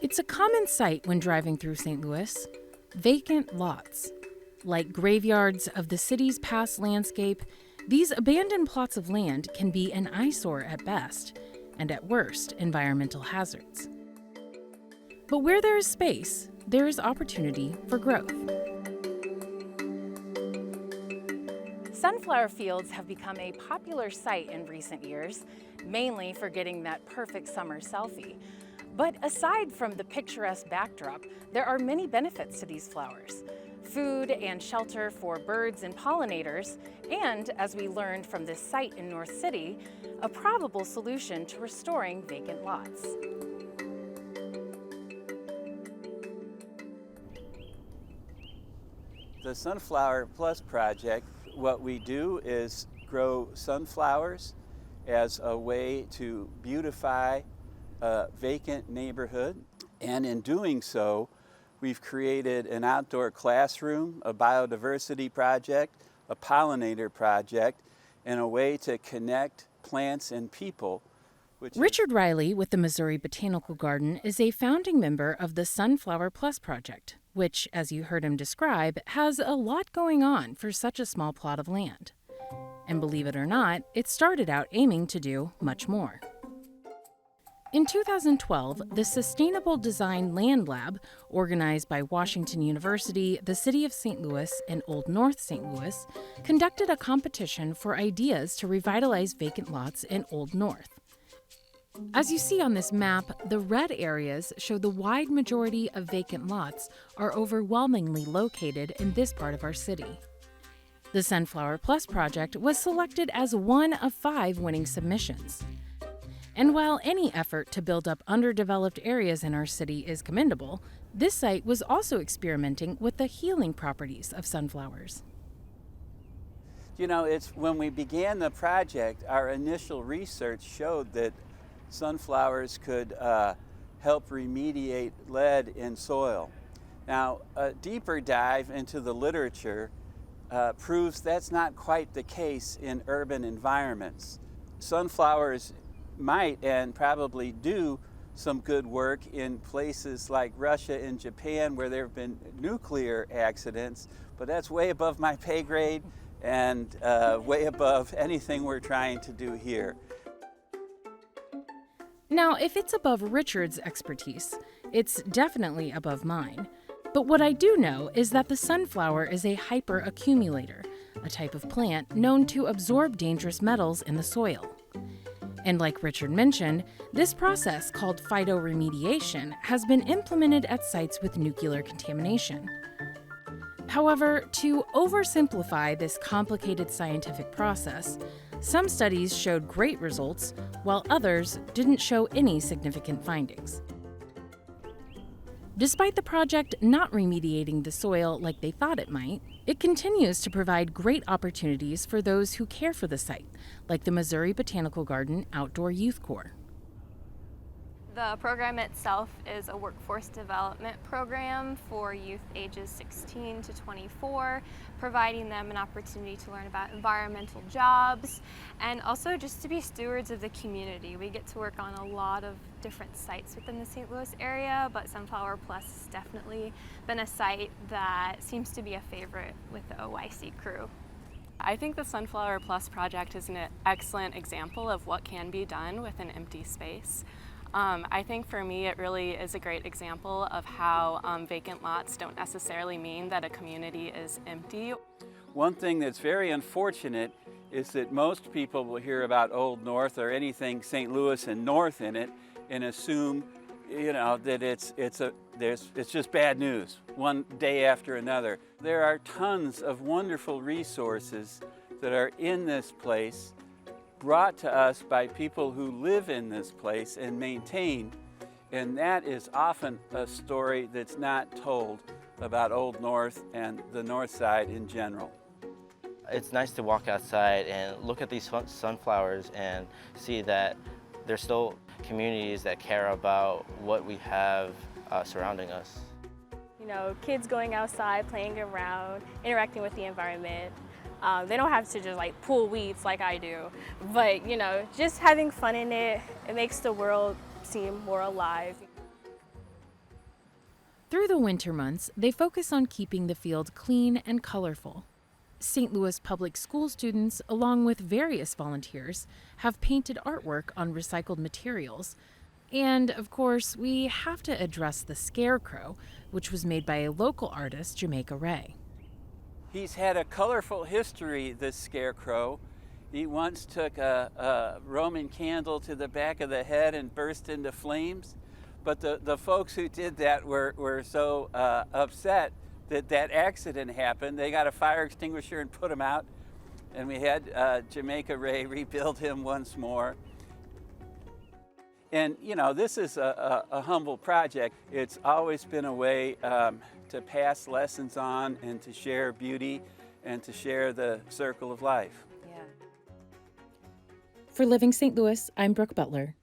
It's a common sight when driving through St. Louis: vacant lots. Like graveyards of the city's past landscape, these abandoned plots of land can be an eyesore at best, and at worst, environmental hazards. But where there is space, there is opportunity for growth. Sunflower fields have become a popular sight in recent years, mainly for getting that perfect summer selfie. But aside from the picturesque backdrop, there are many benefits to these flowers: food and shelter for birds and pollinators, and, as we learned from this site in North City, a probable solution to restoring vacant lots. The Sunflower Plus project, what we do is grow sunflowers as a way to beautify a vacant neighborhood. And in doing so, we've created an outdoor classroom, a biodiversity project, a pollinator project, and a way to connect plants and people. Richard Riley with the Missouri Botanical Garden is a founding member of the Sunflower Plus project, which, as you heard him describe, has a lot going on for such a small plot of land. And believe it or not, it started out aiming to do much more. In 2012, the Sustainable Design Land Lab, organized by Washington University, the City of St. Louis, and Old North St. Louis, conducted a competition for ideas to revitalize vacant lots in Old North. As you see on this map, the red areas show the wide majority of vacant lots are overwhelmingly located in this part of our city. The Sunflower Plus project was selected as one of 5 winning submissions. And while any effort to build up underdeveloped areas in our city is commendable, this site was also experimenting with the healing properties of sunflowers. You know, it's when we began the project, our initial research showed that sunflowers could help remediate lead in soil. Now, a deeper dive into the literature proves that's not quite the case in urban environments. Sunflowers might and probably do some good work in places like Russia and Japan where there have been nuclear accidents, but that's way above my pay grade and way above anything we're trying to do here. Now, if it's above Richard's expertise, it's definitely above mine. But what I do know is that the sunflower is a hyperaccumulator, a type of plant known to absorb dangerous metals in the soil. And like Richard mentioned, this process, called phyto-remediation, has been implemented at sites with nuclear contamination. However, to oversimplify this complicated scientific process, some studies showed great results, while others didn't show any significant findings. Despite the project not remediating the soil like they thought it might, it continues to provide great opportunities for those who care for the site, like the Missouri Botanical Garden Outdoor Youth Corps. The program itself is a workforce development program for youth ages 16 to 24, providing them an opportunity to learn about environmental jobs and also just to be stewards of the community. We get to work on a lot of different sites within the St. Louis area, but Sunflower Plus has definitely been a site that seems to be a favorite with the OYC crew. I think the Sunflower Plus project is an excellent example of what can be done with an empty space. I think for me it really is a great example of how vacant lots don't necessarily mean that a community is empty. One thing that's very unfortunate is that most people will hear about Old North or anything St. Louis and North in it and assume, you know, that it's just bad news one day after another. There are tons of wonderful resources that are in this place, brought to us by people who live in this place and maintain, and that is often a story that's not told about Old North and the North Side in general. It's nice to walk outside and look at these sunflowers and see that there's still communities that care about what we have surrounding us. You know, kids going outside, playing around, interacting with the environment. They don't have to just like pull weeds like I do, but you know, just having fun in it, it makes the world seem more alive. Through the winter months, they focus on keeping the field clean and colorful. St. Louis Public School students, along with various volunteers, have painted artwork on recycled materials. And, of course, we have to address the scarecrow, which was made by a local artist, Jamaica Ray. He's had a colorful history, this scarecrow. He once took a Roman candle to the back of the head and burst into flames. But the folks who did that were so upset that accident happened. They got a fire extinguisher and put him out. And we had Jamaica Ray rebuild him once more. And you know, this is a humble project. It's always been a way to pass lessons on and to share beauty and to share the circle of life. For Living St. Louis, I'm Brooke Butler.